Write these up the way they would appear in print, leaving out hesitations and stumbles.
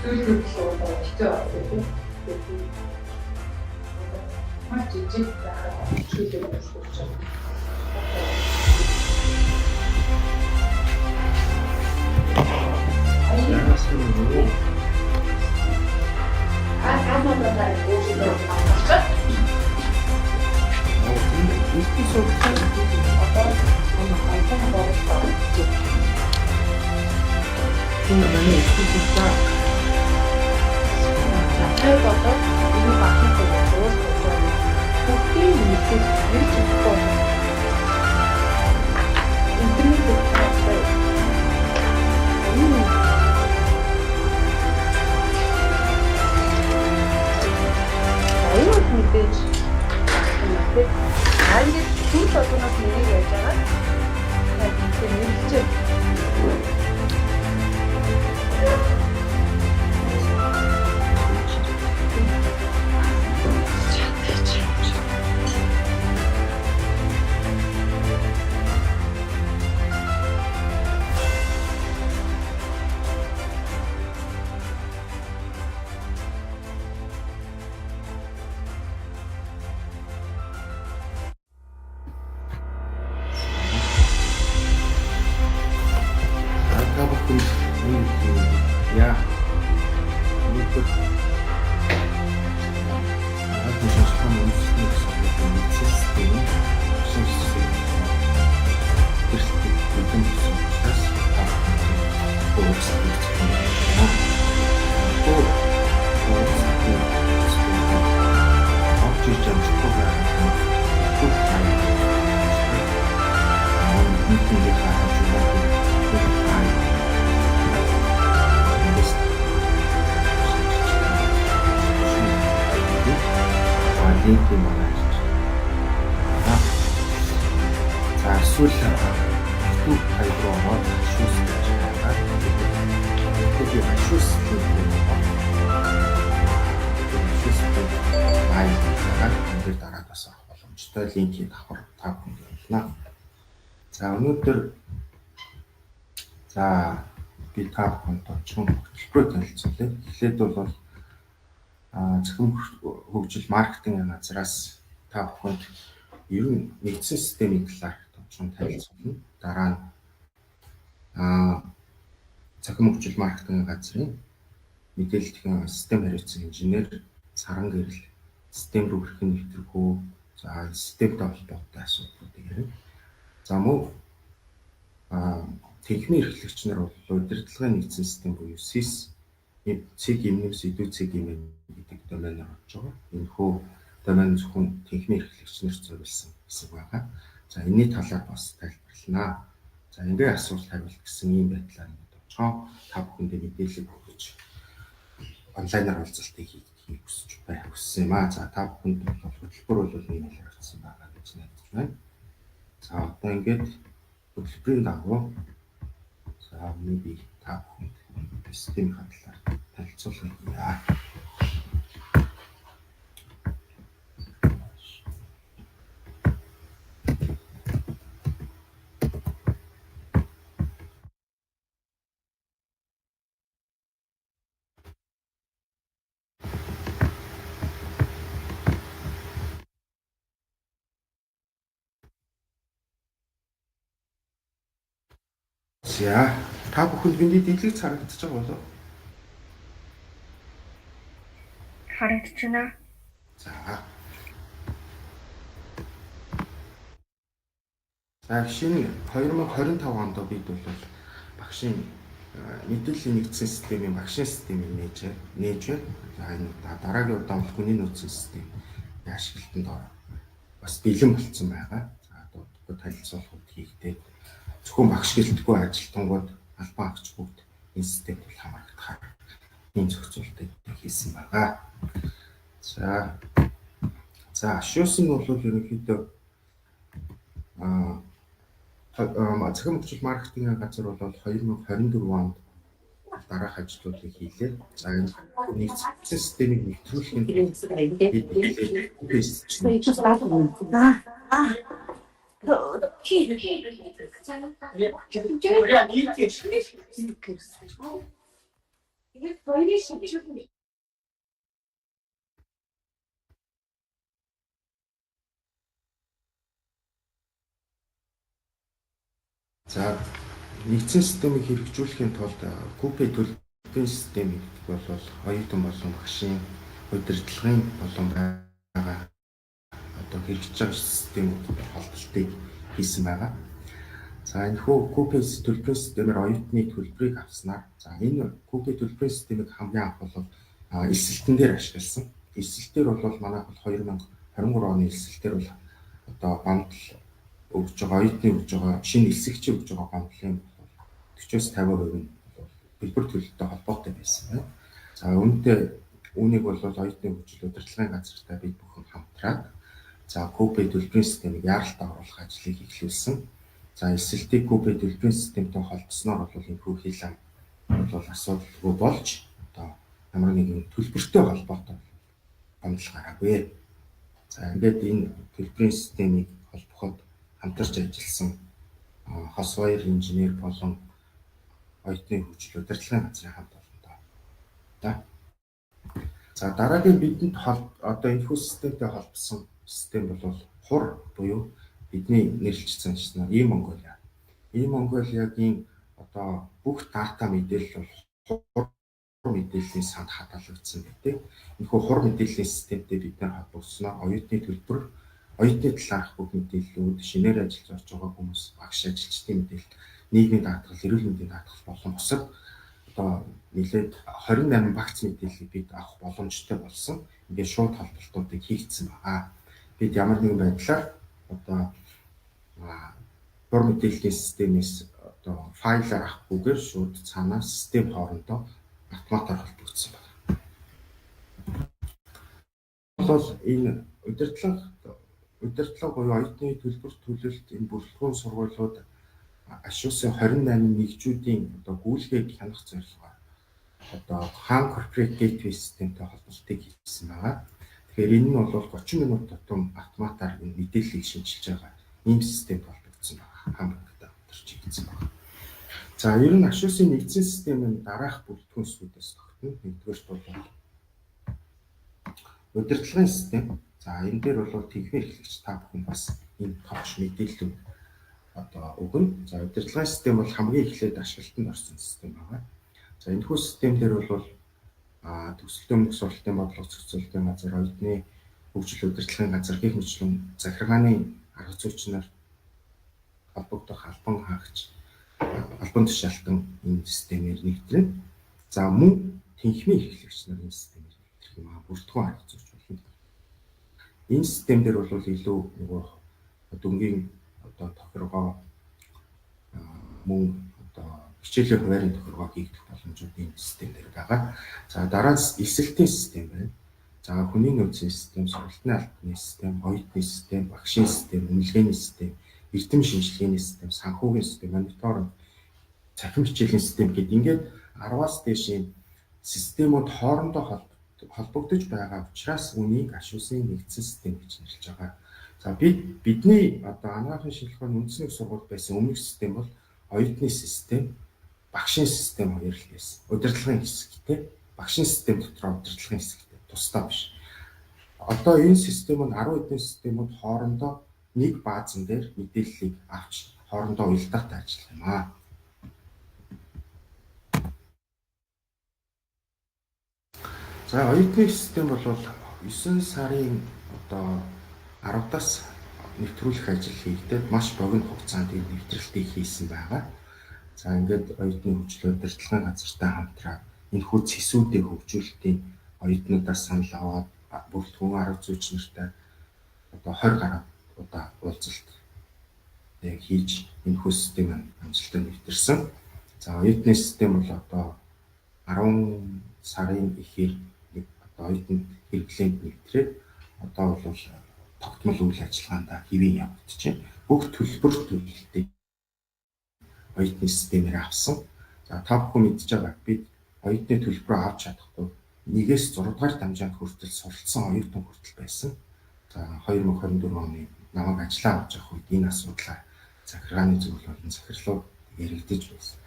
төлөвлөлт хичээ маш жижиг зүйлээр ажиллаж байна. Линкийг авах та бүхэнд болно. За өнөөдөр би та бүхэнд чухал хөтөлбөрөөр танилцуулъя. Эхлээд бол зөвхөн хөгжил маркетингийн газраас та бүхэнд ер нь нэгдсэн системийн талаар товчхон танилцуулна. Дараа нь зөвхөн хөгжил маркетингийн газрын мэдээлэл техникийн систем хариуцсан инженер Саран гэрэл систем рүү хэрхэн нэвтрэх үү? За системтэй холбоотой асуудлуудыг ярив. За мөн техникийн эрхлэгч нар бол удирдлагын нэгдсэн систем буюу SIS, CGM-с CGM гэдэг доменоор орж байгаа. Энэхүү домен зөвхөн техникийн эрхлэгч нарт зориулсан хэсэг байгаа. За энэний талаар бас тайлбарлана. За ингээд асуулт хариулт гэсэн ийм байдлаар товчхон та бүхэндээ мэдээлэл өгч онлайнаар уулзалтыг хийх хүсэж байсан юм аа. За та бүхэнд хөтөлбөр бол ийм яригдсан байгаа гэж найдаж байна. За одоо ингээд хөтөлбөрийн дагуу би та бүхэнд системийн талаар танилцуулъя. За та бүхэнд миний дэлгэрч харагдаж байгаа болов? Харагдаж байна. За шинэ 2025 онд бид бол багшийн мэдээллийн нэгдсэн системийн багшийн системийг нээж байна. За энэ дараагийн удаа бол хүний нөөцийн систем ашиглалтанд бас бэлэн болцсон байгаа. За одоо танилцуулгууд хийгдээ зөвхөн багш гэлтгүй ажилтнууд албан агч бүгд энэ системд хамрагдахаар энэ зохицуултыг хийсэн байгаа. За шүүс нь бол ерөнхийдөө зөвхөн хөгжил маркетингийн газар бол 2024 онд дараах ажлуудыг хийлээ. За энэ нэгдсэн системийг нэвтрүүлэхийн тулд За нэгдсэн системийг хэрэгжүүлэхийн тулд Купе төлбөрийн систем гэдэг бол оюутан болон багшийн удирдлагын болон байгаа одоо хэрэгжиж байгаа системүүд холболтыг хийсэн байгаа. За энэ хүү Купе төлбөрийн системээр оюутны төлбөрийг авснаар за энэ Купе төлбөрийн системийг хамгийн анх бол эсэлтэн дээр ашигласан. Эсэлтээр бол манайх бол 2023 оны эсэлтээр бол одоо гомдол өгж байгаа оюутны өгж байгаа шинэ эсэгчийн өгж байгаа гомдлын 40-50% нь төлбөр төлөлтөй холбоотой байсан байна. За үүнийг бол оюутны хөгжил удирдлагын газартай бид бүхэн хамтраад за Купе төлбөрийн системийг яаралт оруулах ажлыг эхлүүлсэн. За эсэлтийг Купе төлбөрийн системтэй холбосноор бол энэ хүү хил ам бол асуудалгүй болж одоо ямар нэгэн төлбөртэй холбоотой гомдол гараагүй. За ингээд энэ төлбөрийн системийг холбоход хамтарч ажилласан хос баяр инженер болон оюутны хөгжил удирдлагын газрын хамт олонтой. За дараагийн бидэнд одоо энэ хүү системтэй холбосон систем бол хур буюу бидний нэрлэж санджсан e-Mongolia. E-Mongolia-гийн одоо бүх дата мэдээлэл бол хур мэдээллийн санд хадгалагдсан байдаг. Энэ хүү хур мэдээллийн системтэй бид нар холбогдсноор оюутны төлбөр, оюутны талаарх бүх мэдээллүүд, шинээр ажиллаж орж байгаа хүмүүс, багш ажилчдын мэдээлэл, нийгмийн даатгал, эрүүл мэндийн даатгал болон бусад одоо нэлээд 28 багц мэдээллийг бид авах боломжтой болсон. Ингээд шууд холболтуудыг хийгдсэн байгаа. Бид ямар нэгэн байдлаар одоо хур мэдээллийн системээс одоо файлаар авахгүйгээр шууд цаанаас систем хоорондоо автоматар холбогдсон байна. Бол энэ удирдлага буюу оюутны төлбөр төлөлт энэ бүрэлдэхүүн сургуулиуд ашуусан 28 нэгжүүдийн одоо гүйлгээг хянах зорилгоор одоо хаан corporate gateway системтэй холболтыг хийсэн байгаа. Тэгэхээр энэ нь бол 30 минут тутам автоматар энэ мэдээллийг шинжилж байгаа ийм системд холбогдсон байгаа. Хамтдаа хамтарч хийгдсэн байгаа. За ер нь ашуусын нэгдсэн систем нь дараах бүрэлдэхүүнсүүдээс тогтно. Нэгдүгээрт бол удирдлагын систем. За энэ дээр бол техник эрхлэгч та бүхэн бас энэ товч мэдээллүүд одоо өгнө. За удирдлагын систем бол хамгийн эхлээд ашиглалтанд орсон систем байгаа. За энэ хүү систем дээр бол төгсөлтийн мөнгө суралтын бодлого зохицуулалтын газар, оюутны хөгжил удирдлагын газар гэх мэтлэн захиргааны арга зүйчнэр холбогдох албан хаагч, албан тушаалтан энэ системээр нэгдэнэ. За мөн тэнхимийн эрхлэгч нар энэ системээр нэгдэх юм аа. Бүрэлдэхүүн арга зүйч болно. Энэ систем дээр бол илүү нөгөө дөнгөгийн одоо тохиргоо мөн одоо хичээлийн хуваарийн тохиргоо хийгдэх боломжууд энэ систем дээр байгаа. За дараас эсэлтийн систем байна. За хүний нөөцийн систем, сургалтын албаны систем, оюутны систем, багшийн систем, үнэлгээний систем, эрдэм шинжилгээний систем, санхүүгийн систем, мониторинг, цахим хичээлийн систем гэдэг ингээд 10-аас дээшийн системүүд хоорондоо холбогдож байгаа учраас үнийг ашуусын нэгдсэн систем гэж нэрлэж байгаа. За бидний одоо анагаахын шинжилгээний үндэсний сургууль байсан өмнөх систем бол оюутны систем, багшийн систем хоёр л байсан. Удирдлагын хэсэгтэй, багшийн систем дотроо удирдлагын хэсэгтэй тусдаа биш. Одоо энэ системүүд 10 хэдэн системүүд хоорондоо нэг баазан дээр мэдээллийг авч хоорондоо уялдаатай ажиллах юм аа. За оюутны систем бол 9 сарын одоо 10-аас нэвтрүүлэх ажил хийгдээд маш богино хугацаанд энэ нэвтрэлтийг хийсэн байгаа. За ингээд оюутны хөгжил удирдлагын газартай хамтраад энэ хүү цэсүүдийн хөгжүүлэлтийн оюутнуудаас санал аваад бүрэлдэхүүн арга зүйч нартай одоо 20 гаруй удаа уулзалт хийж энэ хүү системийг амжилттай нэвтэрсэн. За оюутны систем бол одоо 10 сарын эхээр одоо оюутны хэрэглээнд нэвтрээд одоо бол тогтмол үйл ажиллагаанд хэвийн явагдчихэ. Бүх төлбөр төлөлтийг оюутны системээр авсан. За та бүхэн мэдж байгаа бид оюутны төлбөрөө авч чадахгүй 1-ээс 6 дугаар дамжаанд хүртэл суралцсан оюутан хүртэл байсан. За 2024 оны намайг ажиллаа авч явах үед энэ асуудлаар захиргааны зөвлөл болон захирлууд яригдж байсан.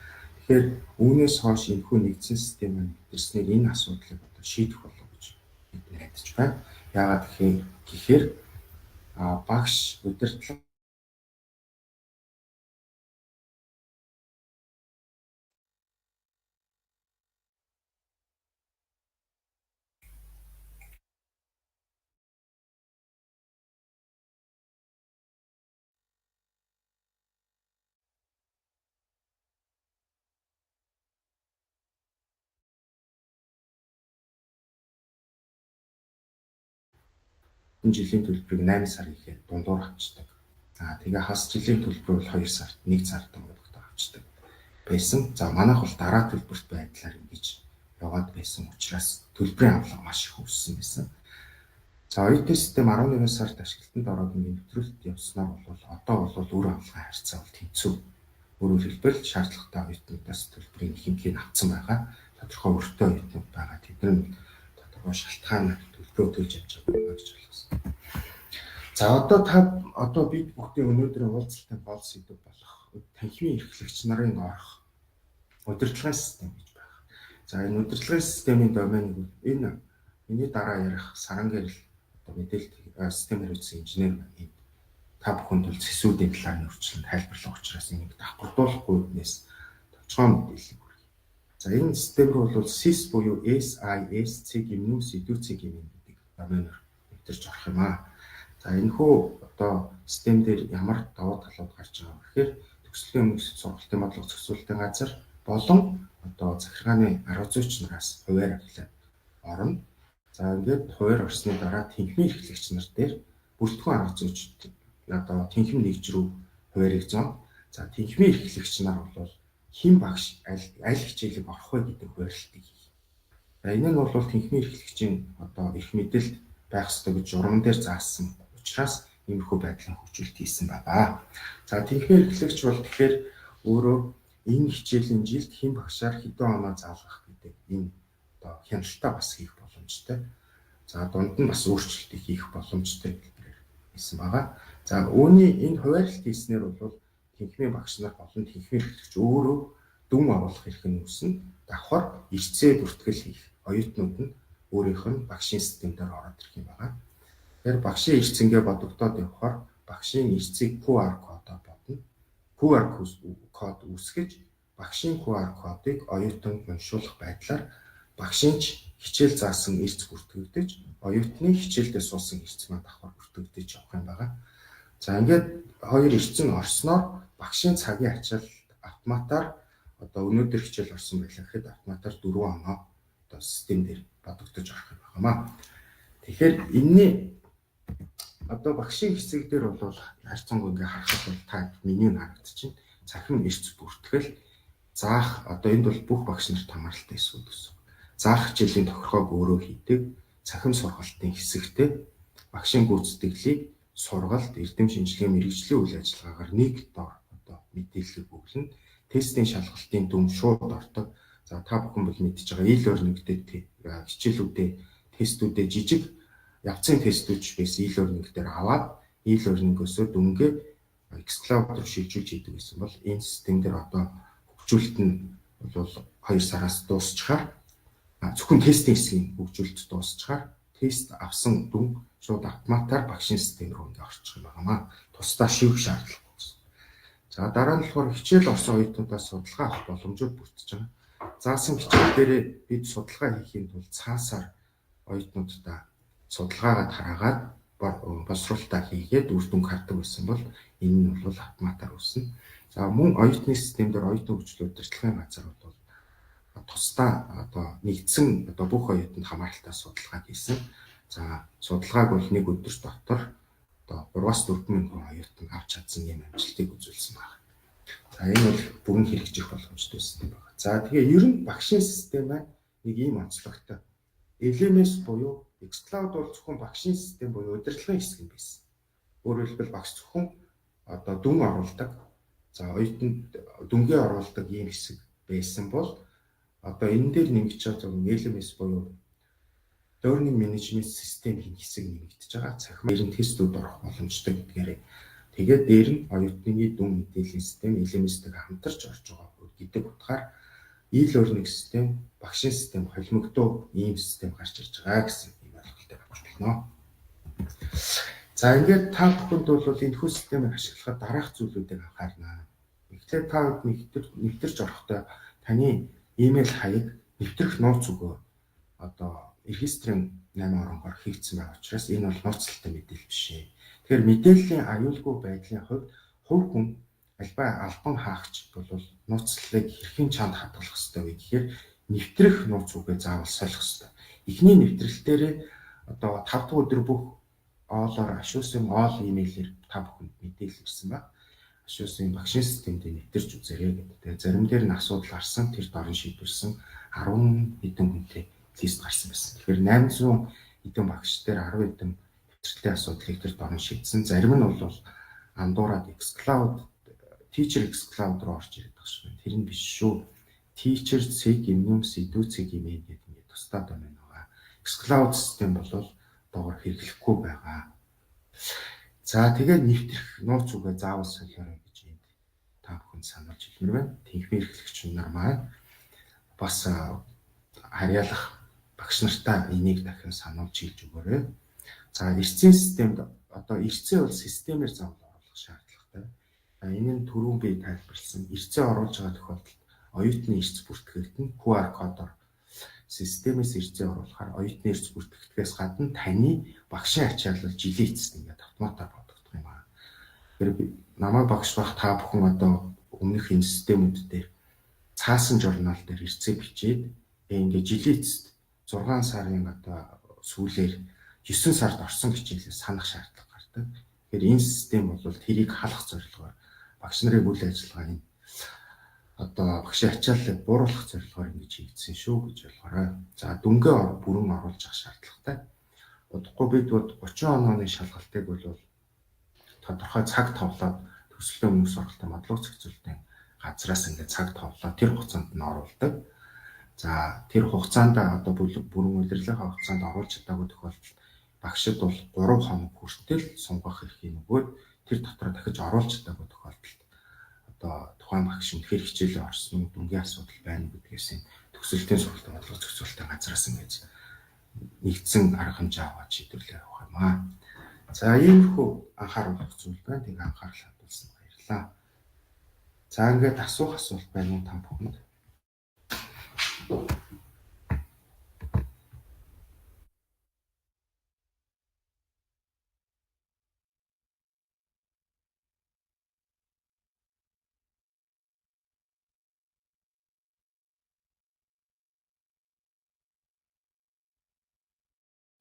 Тэгэхээр үүнээс хойш энэхүү нэгдсэн систем мэдэрснээр энэ асуудлыг одоо шийдэх болов гэж бид найдаж байна. Яагаад гэхээр багш удирдлага энэ жилийн төлбөрийг 8 сар ихээр дундуур авчдаг. Тэгээ хас жилийн төлбөр бол 2 сард 1 сард дундуур авчдаг байсан. За манайх бол дараа төлбөрт байдлаар ингэж яваад байсан учраас төлбөрийн авлага маш их өссөн байсан. За оюутны систем 11 сард ашиглалтанд ороод нэвтрүүлэлт явснаар бол одоо бол үр авлага харьцаа бол тэнцүү. Өөрөөр хэлбэл шаардлагатай оюутнуудаас төлбөрийн ихэнхийг авсан байгаа. Тодорхой өртөө оюутнууд байгаа. Тэд нь тодорхой шалтгаанаар төлбөрөө төлж авч байгаа гэж ойлгосон. За одоо бид бүгдийн өнөөдрийн уулзалтын гол сэдэв болох танхимын эрхлэгч нарын орох удирдлагын систем гэж байна. За энэ удирдлагын системийн доменыг энэ миний дараа ярих саран гэрэл мэдээлэл систем хэрэгцээ инженер байна. Та бүхэнд бол сэсүүдийн талаар нөрчлөн тайлбарлах учраас энийг давхардуулахгүй үднээс товчхон мэдээлэл хүргье. За энэ систем рүү бол SIS буюу SIS цэг юмнуу сэдвүү цэг юм гэдэг доменоор нэвтэрч орох юм аа. За энэхүү одоо систем дээр ямар давуу талууд гарч байгаа вэ гэхээр төгслийн өмнөх сургалтын бодлого зохицуулалтын газар болон одоо захиргааны арга зүйч нараас хуваар авлаад орно. За ингээд хуваар орсны дараа тэнхимийн эрхлэгч нар дээр бүрэлдэхүүн арга зүйч одоо тэнхим нэгж рүү хуваарийг зон. За тэнхимийн эрхлэгч нар бол хэн багш аль хичээлийг орох вэ гэдэг хуваарлтыг хий. За энэ нь бол тэнхимийн эрхлэгчийн одоо эрх мэдэлд байх ёстой гэж журам дээр заасан учраас иймэрхүү байдлын хөгжүүлэлт хийсэн байна. За тэнхимийн эрхлэгч бол тэгэхээр өөрөө энэ хичээлийн жилд хэн багшаар хэдэн оноо заалгах гэдэг энэ одоо хяналтаа бас хийх боломжтой. За дунд нь бас өөрчлөлтийг хийх боломжтой гэдгээр хэлсэн байгаа. За үүний энэ хуваарлт хийснээр бол тэнхимийн багш нар болон тэнхимийн эрхлэгч өөрөө дүн оруулах эрх нь үүснэ. Давхар эрцээ бүртгэл хийх оюутнууд нь өөрийнх нь багшийн системээр ороод ирэх юм байна. Тэгэхээр багшийн эрц ингээ бодогдоод явхаар багшийн эрцийг QR кодоор бодно. QR код үүсгэж багшийн QR кодыг оюутан уншуулах байдлаар багшийн хичээл заасан эрц бүртгэгдэж оюутны хичээлдээ суусан эрц маань давхар бүртгэгдэж явах юм байна. За ингээд хоёр эрц нь орсноор багшийн цагийн ачаал автоматар одоо өнөөдөр хичээл орсон байлаа гэхэд автоматар 4 оноо одоо систем дээр бодогдож орох юм байна. Тэгэхээр энэний одоо багшийн хэсэг дээр бол харьцангуй ингээ харахад бол та меню харагдчихэв. Цахим эрц бүртгэл заах одоо энд бол бүх багш нарт хамааралтай эсвэл гэсэн. Заах хичээлийн тохиргоог өөрөө хийдэг. Цахим сургалтын хэсэгтээ багшийн гүйцэтгэлийг сургалт, эрдэм шинжилгээ, мэргэжлийн үйл ажиллагаагаар нэг дор одоо мэдээлэл өгүүлнэ. Тестийн шалгалтын дүн шууд ордог. За та бүхэн бол мэдж байгаа e-learning дээр хичээлүүдээ, тестүүдээ жижиг явцын тестүүд байсан e-learning дээр аваад e-learning-осоо дүнгээ xCloud руу шилжүүлж хийдэг гэсэн бол энэ систем дээр одоо хөгжүүлэлт нь бол 2 сараас дуусчихаар зөвхөн тестийн хэсгийн хөгжүүлэлт дуусчихаар тест авсан дүн шууд автоматар багшийн систем рүү ингээ орчих юм байна. Тусдаа шивэх шаардлагагүй гэсэн. За дараа нь болохоор хичээл орсон оюутнуудаас судалгаа авах боломжууд бүрдэж байгаа. Заасан хичээл дээрээ бид судалгаа хийхийн тулд цаасаар оюутнуудаа судалгаагаа хараагаад боловсруулалтаа хийгээд үр дүн хардаг байсан бол энэ нь бол автоматар үүснэ. За мөн оюутны систем дээр оюутны хөгжлийн удирдлагын газар бол тусдаа одоо нэгдсэн одоо бүх оюутанд хамааралтай судалгаа хийсэн. За судалгааг бол нэг өдөр дотор одоо 3-4 мянган оюутан авч чадсан юм амжилтыг үзүүлсэн байна. За энэ бол бүрэн хэрэгжих боломжтой систем байна. За тэгээ ер нь багшийн систем маань нэг ийм онцлогтой. LMS буюу xCloud бол зөвхөн багшийн систем буюу удирдлагын хэсэг юм байсан. Өөрөөр хэлбэл багш зөвхөн одоо дүн оруулдаг. За оюутанд дүнгээ оруулдаг ийм хэсэг байсан бол одоо энэ дээр нэмэгдэж байгаа LMS буюу learning management system-ийн хэсэг нэмэгдэж байгаа. Цахим тестүүд орох боломжтой гэдгээрээ тэгээд дээр нь оюутны дүн мэдээллийн систем LMS-тэй хамтарч орж байгаа гэдэг утгаар ил learning систем, багшийн систем холимогдоо ийм систем гарч ирж байгаа гэсэн юм ойлголттой авч байна. За ингээд та бүхэнд бол энэ хүү системийг ашиглахад дараах зүйлүүдийг анхаарна. Эхлээд та нэвтэрч орохдоо таны имэйл хаяг нэвтрэх нууц өгөө одоо регистрийн 8 оронгоор хийгдсэн байгаа учраас энэ бол нууцлалтай мэдээлэл биш ээ. Тэгэхээр мэдээллийн аюулгүй байдлын хувьд хувь хүн альбаа албан хаагч бол нууцлалыг хэрхэн чанд хадгалах ёстой вэ гэхээр нэвтрэх нууц үгээ заавал солих ёстой. Эхний нэвтрэл дээр одоо 5 дахь өдөр бүх оолоор ашуусан оол имэйлээр та бүхэнд мэдээлэл ирсэн ба ашуусан багшийн системд нэвтэрч үзээрэй гэдэг. Тэгээ зарим дээр нь асуудал гарсан тэр дорн шийдвэрсэн 10 хэдэн хүнтэй лист гарсан байсан. Тэгэхээр 800 хэдэн багш дээр 10 хэдэн нэвтрэлтийн асуудлыг тэр дорн шийдсэн. Зарим нь бол андуураад xCloud Teacher xCloud руу орж ирээд байгаа шүү. Тэр нь биш шүү. Teacher CGIM сэдв CGIM гэдэг ингээд тусдаа домен байгаа. xCloud систем бол доогор хэрэглэхгүй байгаа. За тэгээд нэвтрэх нууц үгээ заавал солиорой гэж энд та бүхэнд сануулж хэлмээр байна. Техник эрхлэгч нар маань бас харьяалах багш нартаа энийг дахин сануулж хэлж өгөөрэй. За эрцийн системд одоо эрцээ бол системээр заавал оруулах шаардлагатай. Энэ нь түрүүн би тайлбарласан эрцээ оруулж байгаа тохиолдолд оюутны эрц бүртгэгдэн QR кодоор системээс эрцээ оруулахаар оюутны эрц бүртгэгдгээс гадна таны багшийн ачаалал жилийн эцэст ингээд автоматар бодогдох юм аа. Тэгэхээр намайг багш байх та бүхэн одоо өмнөх энэ системүүд дээр цаасан журнал дээр эрцээ бичээд ингээд жилийн эцэст 6 сарын одоо сүүлээр 9 сард орсон хичээлээ санах шаардлага гардаг. Тэгэхээр энэ систем бол тэрийг халах зорилгоор багш нарын үйл ажиллагааны одоо багшийн ачааллыг бууруулах зорилгоор ингэж хийгдсэн шүү гэж ойлгоорой. За дүнгээ бүрэн оруулж авах шаардлагатай. Удахгүй бид 30 онооны шалгалтыг бол тодорхой цаг товлоод төсөлтөө өмнөх сургалтын бодлого зохицуулалтын газраас ингээд цаг товлоод тэр хугацаанд нь оруулдаг. За тэр хугацаанд одоо бүрэн удирдлагын хугацаанд оруулж чадаагүй тохиолдолд багшид бол 3 хоног хүртэл сунгах эрхийг нөгөөд тэр дотор дахиж оруулж чадаагүй тохиолдолд одоо тухайн багш үнэхээр хичээлээ орсон уу дүнгийн асуудал байна гэдгээс төсөлтийн сургалтын бодлого зохицуулалтын газраас ингэж нэгдсэн арга хэмжээ аваад шийдвэрлэх явах юм аа. За иймэрхүү анхааруулах зүйл байна. Тэг анхаарал хандуулсан баярлалаа. За ингээд асуулт байна уу та бүхэнд?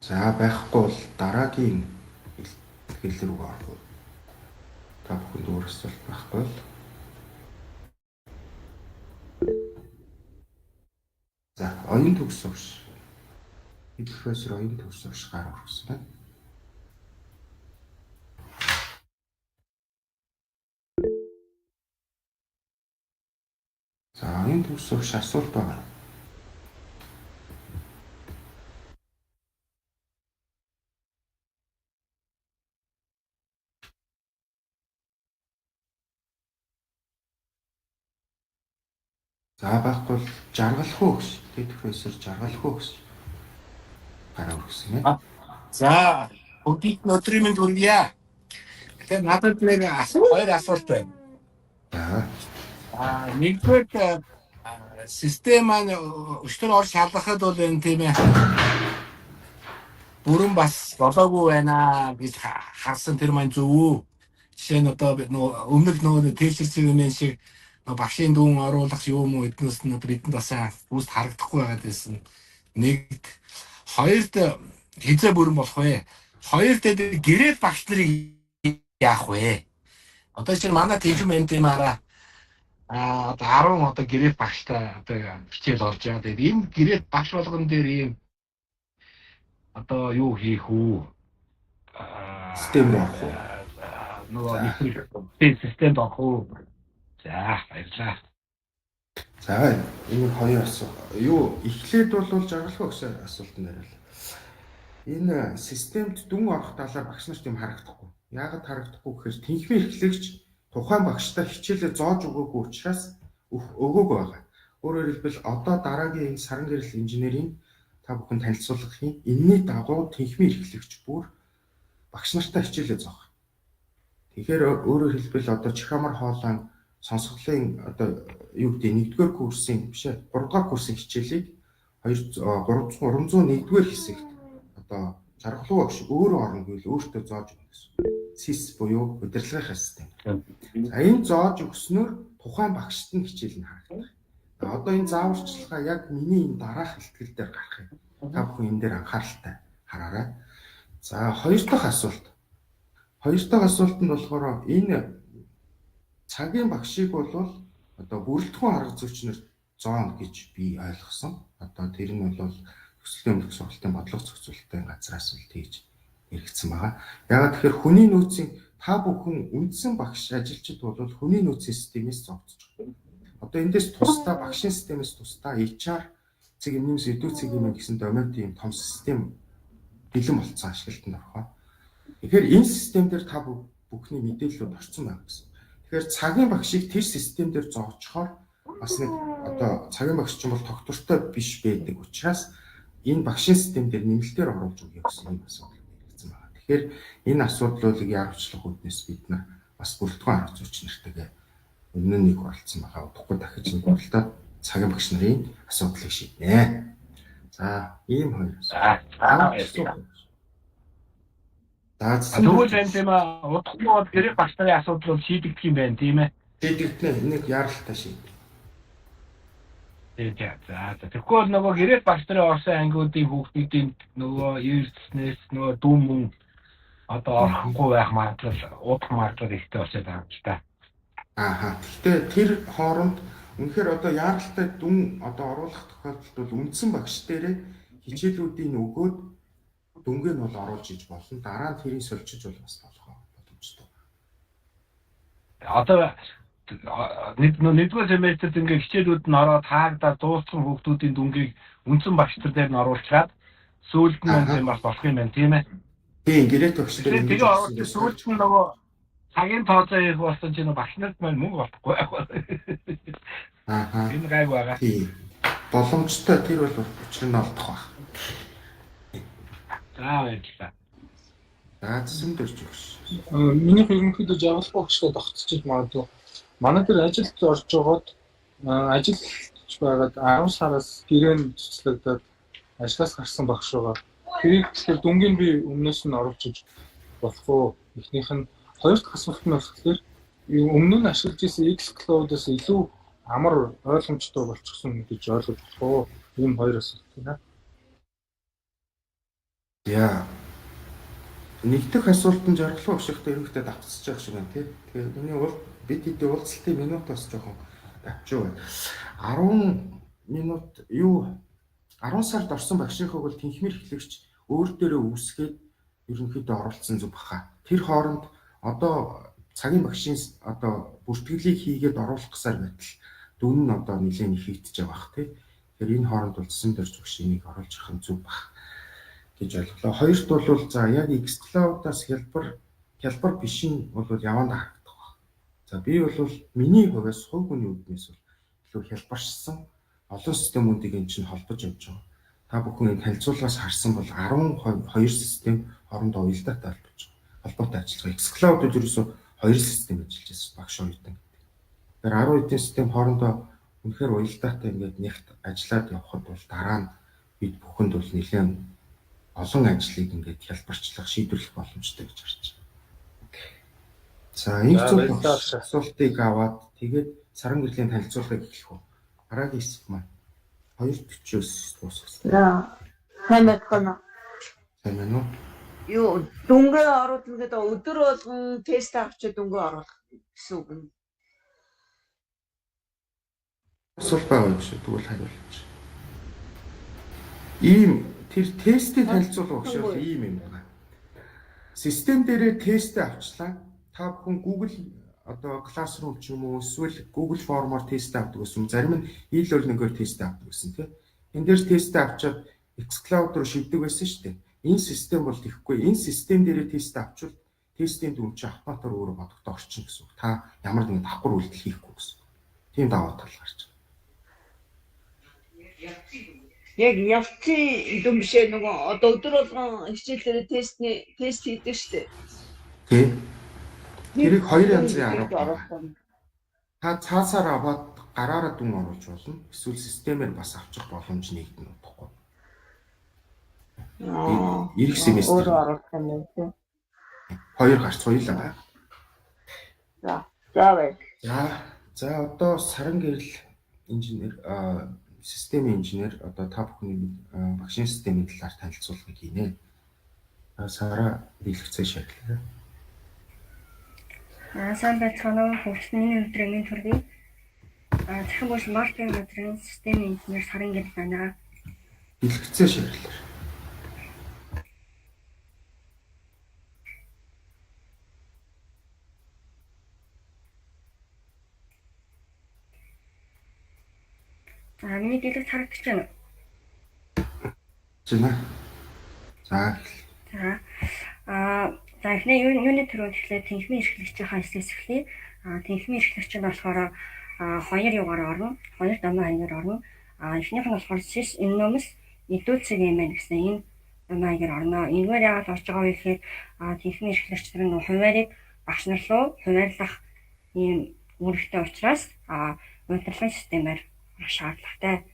За байхгүй бол дараагийн хэлэл рүү орох. Та бүхэнд өөр асуулт байхгүй бол за оюун төгс сурагч профессор оюун төгс сурагч гар орсон байна. За оюун төгс сурагч асуулт байна. За байхгүй бол жаргалах уу гэж. Тэд профессор жаргалах уу гэж гараа өргөсөн юм. За бүгдийг өдрийн мэнд хүргье. Тэгэхээр надад нэг хоёр асуулт байна. Нэгдүгээр систем маань өчтөр орж шалгахад бол энэ тийм ээ бүрэн бас болоогүй байна гэж харсан тэр маань зөв үү? Жишээ нь одоо өмнөх нөгөө тээвширсэн шиг багшийн дүн оруулах юм уу эднээс нь бидэнд бас үст харагдахгүй байгаад байсан. Нэгд хоёрд хизээ бүрэн болох вэ? Хоёрд гэрээд багш нарыг яах вэ? Одоо чинь манай тэмцэмэнтэмаараа одоо 10 одоо гэрээд багштай одоо хичээл олж байгаа. Тэгээд энэ гэрээд багш болгон дээр ийм одоо юу хийх үү? Систем орох уу? Нөгөө систем орох уу? За баярлалаа. За энэ хоёр асуулт. Юу эхлээд бол жаргалах гэсэн асуултанд хариул. Энэ системд дүн орох талаар багш нарт юм харагдахгүй. Яагаад харагдахгүй гэхээр тэнхмээ эрхлэгч тухайн багштай хичээлээ зоож өгөөгүй учраас өгөөгүй байгаа. Өөрөөр хэлбэл одоо дараагийн энэ саран гэрэл инженерийн та бүхэн танилцуулгын энэний дагуу тэнхмийн эрхлэгч бүр багш нартай хичээлээ зоох. Тэгэхээр өөрөөр хэлбэл одоо Чихамар хоолойн сонсголын одоо юу гэдэг 1-р курсын биш ээ 3-р курсын хичээлийг 301-р хэсэгт одоо жаргалуу багш өөрөө орно гэвэл өөртөө зоож өгнө гэсэн. СИС буюу удирдлагын систем. За энэ зоож өгснөөр тухайн багшд нь хичээл нь харагдах. Одоо энэ зааварчилгаа яг миний энэ дараах ихтгэл дээр гарах юм. Та бүхэн энэ дээр анхааралтай хараарай. За хоёр дахь асуулт. Хоёр дахь асуулт нь болохоор энэ цагийн багшийг бол одоо бүрэлдэхүүн арга зүйчнэр зооно гэж би ойлгосон. Одоо тэр нь бол төслийн өмнөх сургалтын бодлого зохицуулалтын газраас л тэгж хэрэгцсэн байгаа. Ягаад тэгэхээр хүний нөөцийн та бүхэн үндсэн багш ажилчид бол хүний нөөцийн системээс зовдож байгаа. Одоо эндээс тусдаа багшийн системээс тусдаа HR цэг эмнэлс эдүү цэг юм гэсэн доминант юм том систем бэлэн болцсон ашиглалтанд орохоо. Тэгэхээр энэ систем дээр та бүхний мэдээлэлүүд орсон байна гэсэн. Тэгэхээр цагийн багшийг тэр систем дээр зоочхоор бас нэг одоо цагийн багш ч юм бол тогтвортой биш байдаг учраас энэ багшийн систем дээр нэмэлтээр оруулж өгье гэсэн юм асуудал хэрэгцсэн байна. Тэгэхээр энэ асуудлуудыг яарвчлах үүднээс бид нар бас бүрэлдэхүүн арга зүйч нартайгаа өмнө нь нэг оролцсон байгаа. Удахгүй дахиж нэг оролдоод цагийн багш нарын асуудлыг шийднэ. За, ийм хоёр. Тэгвэл энэ тийм удахгүй гэрээ багш нарын асуудал бол шийдэгдэх юм байна тийм ээ. Шийдэгдэнэ. Энийг яаралтай шийдэх. За тэгэхгүй нөгөө гэрээ багш нарын орсон ангиудын хүүхдүүдийн нөгөө эрдэнэс нөгөө дүн мөн одоо орохгүй байх магадлал удах магадлал ихтэй болчиход байгаа юм л та. Ааха. Гэхдээ тэр хооронд үнэхээр одоо яаралтай дүн одоо оруулах тохиолдолд бол үндсэн багш дээрээ хичээлүүдийн өгөөд дүнгээ нь бол оруулж иж болно. Дараа нь тэрийг сольчиж бол бас болох боломжтой. Одоо нэгдүгээр семестрт ингээ хичээлүүд нь ороод хаагдаад дууссан хүүхдүүдийн дүнгийг үндсэн багш нар дээр нь оруулчихад сүүлд нь юм бас болох юм байна тийм ээ. Тийм гэрээт багш дээр тэгээ оруулж сүүлд нь нөгөө цагийн тооцоо их болсон чинь багш нарт маань мөнгө олохгүй байх байна. Ааха. Энэ гайг байгаа. Тийм. Боломжтой тэр бол учир нь олдох байх. Баярлалаа. Заасан дөрж өгш. Миний ерөнхийдөө жаргал багштай тогтцож магадгүй. Манай дээр ажилд орж байгаад ажилч байгаад 10 сараас гэрээнд цуцлагдаад ажлаас гарсан багш байгаа. Тэрийг тэгэхээр дүнгийн би өмнөөс нь оруулж иж болох уу? Эхнийх нь хоёр дахь асуулт нь болохоор өмнө нь ашиглаж ирсэн X Cloud-аас илүү амар ойлгомжтой болчихсон гэж ойлгож болох уу? Ийм хоёр асуулт байна. Яа. Нэгдүгээр асуулт нь жаргалгүй багштай ерөнхийдөө давтцаж байгаа шиг байна тий. Тэгэхээр миний бид хэдийн уулзалтын минут бас жоохон давчуу байна. 10 минут 10 сард орсон багшийнхыг бол тэнхмэр эхлэгч өөр дээрээ үүсгээд ерөнхийдөө оролцсон зүг баха. Тэр хооронд одоо цагийн багшийн одоо бүртгэлийг хийгээд оруулах гэсээр байтал дүн нь одоо нэлээд ихэгдэж байгаа бах тий. Тэгэхээр энэ хооронд үлдсэн дэр зүг шинийг оруулж явах нь зүг бах гэж ойлголоо. Хоёрт бол за яг X Cloud-аас хялбар бишийн бол яванд харагдах баг. За би бол миний хувьас хувь хүний үднээс бол илүү хялбаршсан олон системүүдийг эн чинь холбож явж байгаа. Та бүхэн энэ танилцуулгаас харсан бол 12 систем хоорондоо уялдаатай холбож байгаа. Холбоотой ажиллагаа. X Cloud-д ерөөсөө 2 систем ажиллаж байсан багш оюутан гэдэг. Тэгэхээр 10 хэдэн систем хоорондоо үнэхээр уялдаатай ингээд нэгт ажиллаад явхад бол дараа нь бид бүхэнд бол нэлээд олон ажлыг ингээд хялбарчлах, шийдвэрлэх боломжтой гэж харж байна. За, энэ зүйл асуултыг аваад тэгээд саран гэрлийн танилцуулгыг эхлэх үү. Дараагийн хэсэг маань 2:40-оос дуусгасан. За. Сайн байна. Сайн байна уу? Юу, дүнгээ оруулах гэдэг өдөр болгон тест авчид дүнгээ оруулах гэсэн үг юм. Асуулт байгаа юм шиг тэгвэл хариулж. Ийм тэр тестийн танилцуулга багш бол ийм юм байна. Систем дээрээ тест авчлаа. Та бүхэн Google одоо Classroom ч юм уу эсвэл Google Form-оор тест авдаг гэсэн. Зарим нь e-learning-оор тест авдаг гэсэн тийм. Энд дээр тест авчаад Xcloud руу шийддэг байсан шүү дээ. Энэ систем бол тийхгүй. Энэ систем дээрээ тест авчвал тестийн дүн чи автоматар өөрөө бодогдоо орчин гэсэн үг. Та ямар нэгэн давхар үйлдэл хийхгүй гэсэн. Тийм даваа тал гарч байна. Яг явцын дүн бишээ нөгөө одоо өдөр болгон хичээлээр тест хийдэг шүү дээ. Тий. Тэрийг хоёр янзын арга байна. оруулсан. Та цаасаар аваад гараараа дүн оруулж болно. Эсвэл системээр бас авчих боломж нэгдэнэ утгагүй. Ирэх семестр Өөрөө оруулсан юм тийм. хоёр гарц хоёулаа. За бай. За одоо Саран гэрэл инженер системийн инженер одоо та бүхний багшийн системийн талаар танилцуулга хийнэ. Сара биелэгцээ шаардлагатай. Сайн байцгаана уу? Хөгжлийн өдрийн минь төргий. Захин бос маркетинг өдрийн системийн инженер Саран гэрэл байна. Биелэгцээ шаардлагатай. Миний дэлгэц харагдаж байна. Жина. За эхний юуны төрөнд эхлээд тэнхимийн эрхлэгчийн хайслаас эхлэе. Тэнхимийн эрхлэгч нь болохоор хоёр югаар орно. Хоёр дамын хаягаар орно. Эхнийх нь болохоор SIS Innomus Идүүлцэг юм байна гэсэн энэ дамын хаягаар орно. Энэгээр яагаад орж байгаа вэ гэхээр тэнхимийн эрхлэгчдэр нь хуваарийг багш нар руу хуваарлах ийм үүрэгтэй учраас удирдлагын системээр шаардлагатай.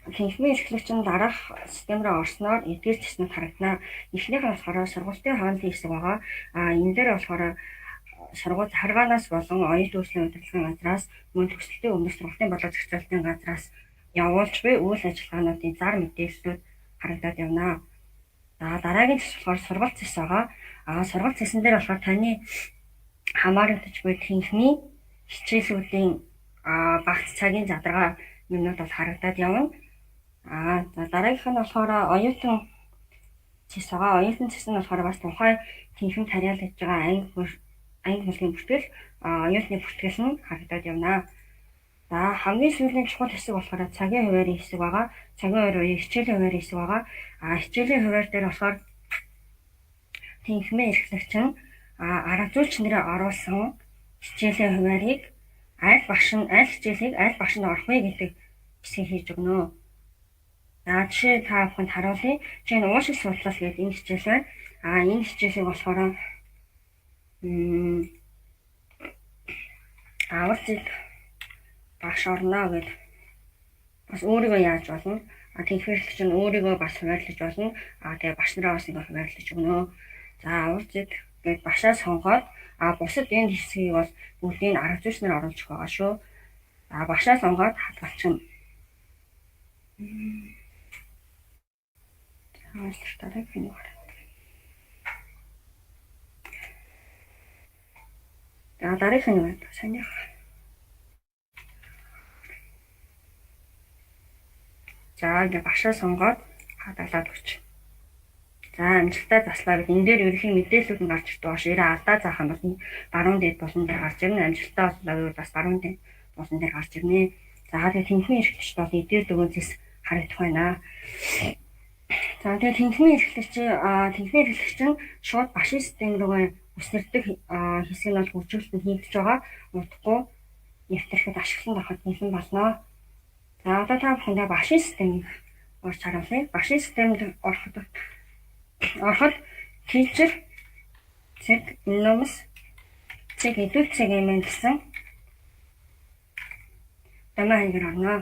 Тэнхимийн эрхлэгчийн дараах систем рүү орсноор эдгээр зэснүүд харагдана. Эхнийх нь болохоор сургуулийн хоолны хэсэг байгаа. Энэ дээр болохоор сургууль харгаанаас болон оюутны үйлчлэлийн удирдлагын газраас мөн төсөлтийн өмнөх сургуулийн болоод зохицуулалтын газраас явуулж буй үйл ажиллагаануудын зар мэдээллүүд харагдаад явна. Дараагийн зэс болохоор сургалт зэс байгаа. Сургалт зэсэн дээр болохоор таны хамаарагдаж буй тэнхимийн хичээлүүдийн багц цагийн задаргаа юмнууд бол харагдаад явна. Дараагийнх нь болохоор оюутан зэс байгаа. Оюутан зэс нь болохоор бас тухайн тэнхимд харьяалагдж байгаа анги бүлгийн бүртгэл оюутны бүртгэл нь харагдаад явна. Хамгийн сүүлийн чухал хэсэг болохоор цагийн хуваарийн хэсэг байгаа. Цагийн хуваар буюу хичээлийн хуваарийн хэсэг байгаа. Хичээлийн хуваар дээр болохоор тэнхимийн эрхлэгч нь арга зүйч нэрээ оруулсан хичээлийн хуваарийг аль хичээлийг аль багшинд орох вэ гэдэг хэсгийг хийж өгнө. Жишээ та бүхэнд харуулъя. Жишээ нь уушиг судлал гэдэг энэ хичээл байна. Энэ хичээлийг болохоор аварцыг багш орно гэж бас өөрийгөө яаж болно. Тэнхимийн эрхлэгч нь өөрийгөө бас хуваарлаж болно. Тэгээ багш нараа бас ингэ хуваарлаж өгнө. Аварцыг гээд багшаа сонгоод бусад энэ хэсгийг бол бүгдийг арга зүйч нар оруулж байгаа шүү. Багшаа сонгоод хадгалчихна. Дараагийнх нь байна. Санийх. Ингээ багшаа сонгоод хадгалаад өгч. Амжилттай заслаа гэдэг. Энэ дээр ерөнхий мэдээллүүд нь гарч ирдэг. Ирээ алдаа заах юм бол баруун дээд болон дээр гарч ирнэ. Амжилттай боллоо гэвэл бас баруун дээд болон дээр гарч ирнэ. Тэгээ тэнхимийн эрхлэгчд бол эдгээр дөгөөс харагдах байна. Тэгээ тэнхимийн эрхлэгч нь шууд багшийн систем рүүгээ үсэрдэг хэсэг нь бол хөгжүүлэлт хийгдэж байгаа. Удахгүй нэвтрэхэд ашиглан авахд нэлээд болно. Одоо та бүхэндээ багшийн системийг орж харуулъя. Багшийн системд ороход teacher цэг Innomus цэг Идүүлцэг юм гэсэн дамын хаягаар орно.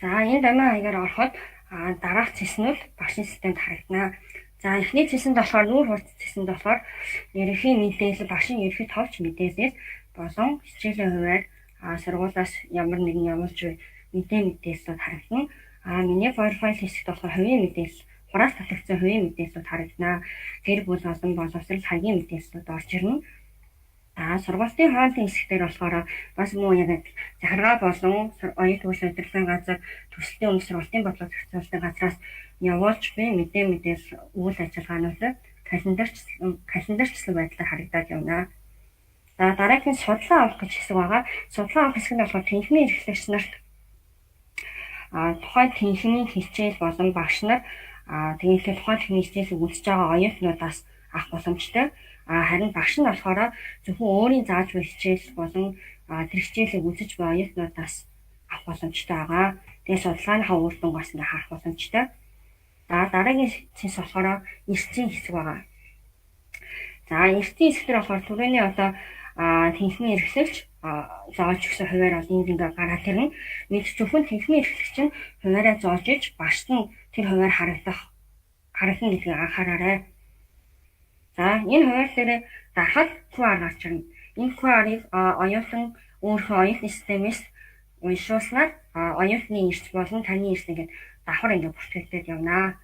Энэ дамын хаягаар ороход дараах зэснүүд багшийн системд харагдана. Эхний зэсэнд болохоор нүүр хурц зэсэнд болохоор ерөнхий мэдээлэл, багшийн ерөнхий товч мэдээлэл болон хичээлийн хуваар сургуулиас ямар нэгэн явуулж буй мэдээллүүд харагдана. Миний профайл хэсэгт болохоор хувийн мэдээлэл, хураас татагдсан хувийн мэдээллүүд харагдана. Гэр бүл болон боловсрол хагийн мэдээллүүд орж ирнэ. Сургуулийн хоолны хэсгээр болохоор бас муу яг захиргаа болон оюутны удирдлагын газар төслийн өмнө сургуулийн бодлого зохицуулалтын газраас явуулж буй мэдээлэл үйл ажиллагаанууд календарчлсан байдлаар харагдаад явна. За дараагийн судлаа авах гэж хэсэг байгаа. Судлаа авах хэсэг нь болохоор тэнхимийн эрхлэгч нарт тухайн тэнхимийн хичээл болон багш нар тэгээд тухайн тэнхимийн хичээлийг үзэж байгаа оюутнуудаас авах боломжтой. Харин багш нь болохоор зөвхөн өөрийн зааж буй хичээл болон тэр хичээлийг үзэж буй оюутнуудаас авах боломжтой байгаа. Тэгээд судалгааныхаа үр дүнг бас ингээ харах боломжтой. За дараагийн хэсэг болохоор эрсцийн хэсэг байгаа. За эрсцийн хэсгээр болохоор түрүүний одоо тэнхимийн эрхлэгч зааж өгсөн хуваар бол энд ингээ гараад ирнэ. Бид зөвхөн тэнхимийн эрхлэгч нь хуваараа зааж иж багш нь тэр хуваар харагдана гэдгийг анхаараарай. За энэ хуваар дээр дарахад QR гарч ирнэ. Энэ QR-ыг оюутан өөрийнхөө оюутны системээс уншуулснаар оюутны эрс болон таны эрс ингээд давхар ингээд бүртгэгдээд явнаа.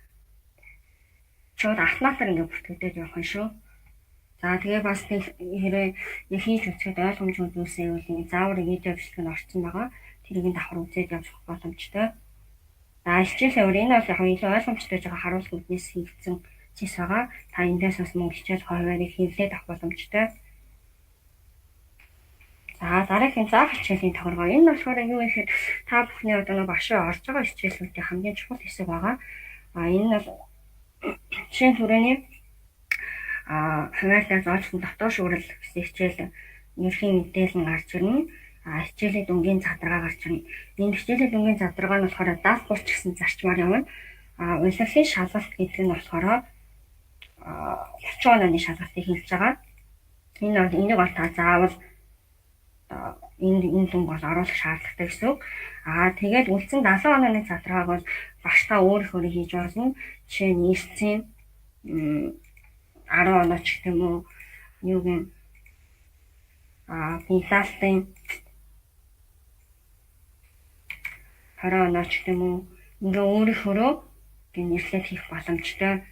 Чод автоматар ингээд бүртгэгдээд явах нь шүү. За тэгээ бас хэрэг хийж үзэхэд ойлгомжтой зүйлсээ үл заавар видео бичлэг нь орсон байгаа. Тэрийг давхар үзээд явах боломжтой. За хичээлээ өөр энэ бол яг илүү ойлгомжтой жоо харуулах үүднээс хийгдсэн зис байгаа. Та эндээс бас мөн хичээл хуваарийг хийлээд авах боломжтой. За дараагийн заах хичээлийн тохиолгоо. Энэ болохоор юу вэ гэхээр та бүхний одоо багшаа орж байгаа хичээлүүдийн хамгийн чухал хэсэг байгаа. Энэ нь бол жишээ нь түрүүний хуваарьтай заажсан дотор шүүрэл гэсэн хичээл ерхийн мэдээлэл нь гарч ирнэ. Хичээлийн дүнгийн задаргаа гарч ирнэ. Энэ хичээлийн дүнгийн задаргаа нь болохоор даалгавар гэсэн зарчмаар явна. Улирлын шалгалт гэдэг нь болохоор 30 онооны шалгалтыг хэлж байгаа. Энийг бол та заавал энэ дүнг бол оруулах шаардлагатай гэсэн үг. Тэгээд үлдсэн 70 онооны задаргааг бол багш та өөрөөр хийж болно. Жишээ нь эрсцийн 10 оноо ч гэх юм уу, юугийн пенталтын 20 оноо ч гэх юм уу, ингээ өөрөөр нэрлээд хийх боломжтой.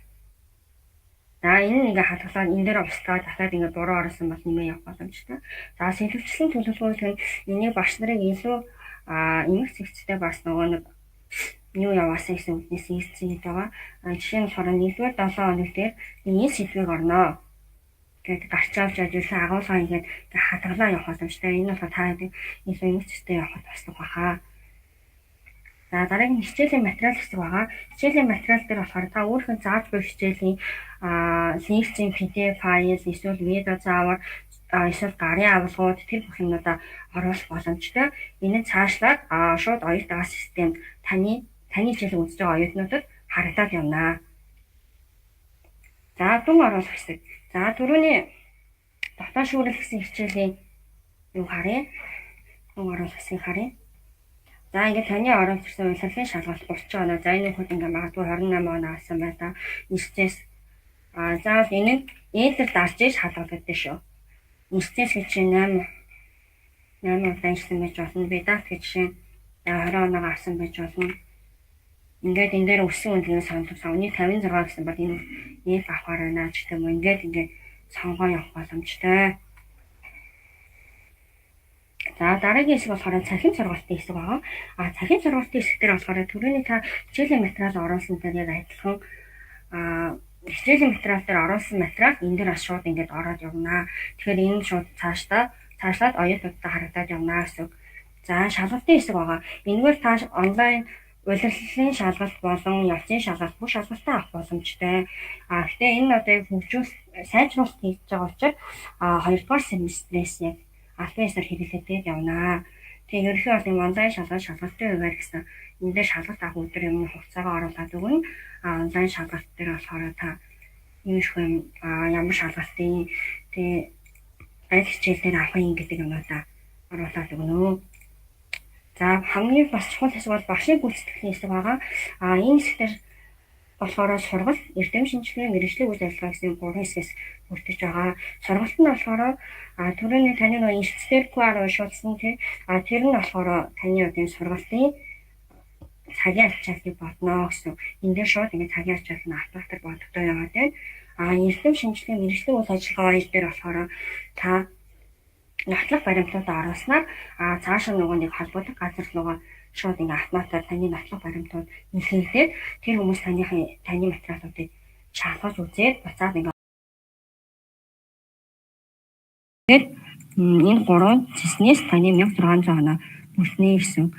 За энэ ингээ хадгалаад энэ дээр устгаад дахиад ингээ буруу оруулсан бол нэмээ явах боломжтой. За сэлгэвчлийн төлөвлөгөөлөл нь энийг багш нарыг илүү эмх зэгцтэй бас нөгөө нэг юу яваасан гэсэн үгнээс ирсэн гэдэг байгаа. Жишээ нь болохоор 1-р 7 хоног дээр энэ сэдвийг орноо гэдэг гарч авч ажилласан агуулга ингээд хадгалаа явах боломжтой. Энэ болохоор та илүү эмх зэгцтэй явахд туслах баха. За дараагийн хичээлийн материал хэсэг байгаа. Хичээлийн материал дээр болохоор та өөрийнхөө зааж буй хичээлийн лекцийн PDF файл, эсвэл видео заавар, эсвэл гарын авалгууд тэр бүх юмудаа оруулах боломжтой. Энэ цаашлаад шууд оюутны системд таны хичээлийг үзэж байгаа оюутнуудад харагдаад явнаа. За дүн оруулах хэсэг. За түрүүний дотоод шүүрэл гэсэн хичээлийн юу харъя? Дүн оруулах хэсгийг харъя. За ингээд таны оруулж ирсэн улирлын шалгалт 30 оноо. За энэ хүүд ингээд магадгүй 28 оноо авсан байна. Эрсцээс заавал энэ enter дарж иж хадгалагддаг шүү. Эрсцээс гэж 8 удаа ирсэн байж болно. Би дат гэж 20 оноо авсан байж болно. Ингээд энэ дээр өссөн үнэлгээ сонгох савны 56 гэсэн бол энэ нэг авахаар байна ч гэдэм үү. Ингээд сонгоо явах боломжтой. За дараагийн хэсэг болохоор цахим сургалтын хэсэг байгаа. Цахим сургалтын хэсэг дээр болохоор түрүүний та хичээлийн материал оруулсан дээр яг адилхан хичээлийн материал дээр оруулсан материал энэ дээр бас шууд ингээд ороод явна. Тэгэхээр энэ шууд цаашлаад оюутнуудад харагдаад явна гэсэн. За шалгалтын хэсэг байгаа. Энэгээр та онлайн улирлын шалгалт болон явцын шалгалт бүх шалгалтаа авах боломжтой. Гэхдээ энэ нь одоо сайжруулалт хийж байгаа учраас 2-р семестрээс яг албаасаар хэрэглээд явнаа. Тэгээ ерөнхийдөө бол онлайн шалгалтын хуваар гэсэн энэ дээр шалгалт авах өдөр юм хугацаагаа оруулаад өгнө. Онлайн шалгалт дээр болохоор та ямар шалгалтын тэгээ аль хичээлээр авах юм гэдэг юмудаа оруулаад өгнө. За хамгийн бас чухал хэсэг бол багшийн гүйцэтгэлийн хэсэг байгаа. Энэ хэсгээр болохоор сургалт, эрдэм шинжилгээ, мэргэжлийн үйл ажиллагаа гэсэн 3 хэсгээс бүрдэж байгаа. Сургалт нь болохоор түрүүний таны нөгөө институтээр QR уншуулсан тэр нь болохоор таны одоо сургалтын цагийн ачаалтыг бодно гэсэн. Энд дээр шууд ингэ цагийн ачаалт нь автоматар бодогдоо яваад байна. Эрдэм шинжилгээ, мэргэжлийн үйл ажиллагаа дээр болохоор та нотлох баримтуудаа оруулснаар цаашаа нөгөө нэг холбоотой газар руугаа шууд ингээ автоматар таны нотлох баримтууд нөхөрлөд тэр хүмүүс таны материалуудыг шалгаж үзээд буцаад ингээ Энэ гурван цэснээс таны 1600 оноо бүснэ гэсэн.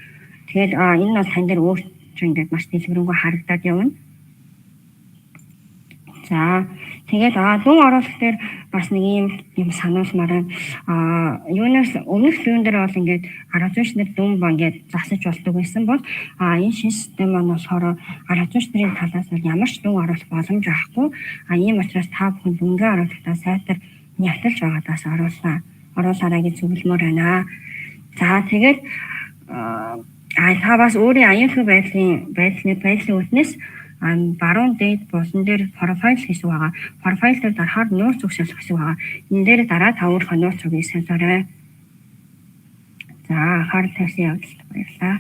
Тэгээд энэ бол тань дээр өөрчлөж ингээд маш дэлгэрэнгүй харагдаад явна. За тэгээд дүн оруулах дээр бас нэг юм сануулмаар юунаас өмнөх зүүн дээр бол ингээд 10 шнэр дүн ба ингээд засаж болдог байсан бол энэ шинэ систем маань болохоор 10 шнэрийн талаас нь ямар ч дүн оруулах боломж авахгүй. Ийм учраас та бүхэн дүнгээ оруулахдаа сайтар нягтлж байгаадаас оруулаарай гэж зөвлөмөр байна. За тэгээд та бас өөрийн аюулгүй байдлын үүднээс баруун дээд булан дээр профайл гэсэн байгаа. Профайл дээр дарахаар нууц өгсөл гэсэн байгаа. Энэ дээр дараа та өөрийнхөө нууц үгийг санаарай. За анхаарал тавьсан явдалд баярлалаа.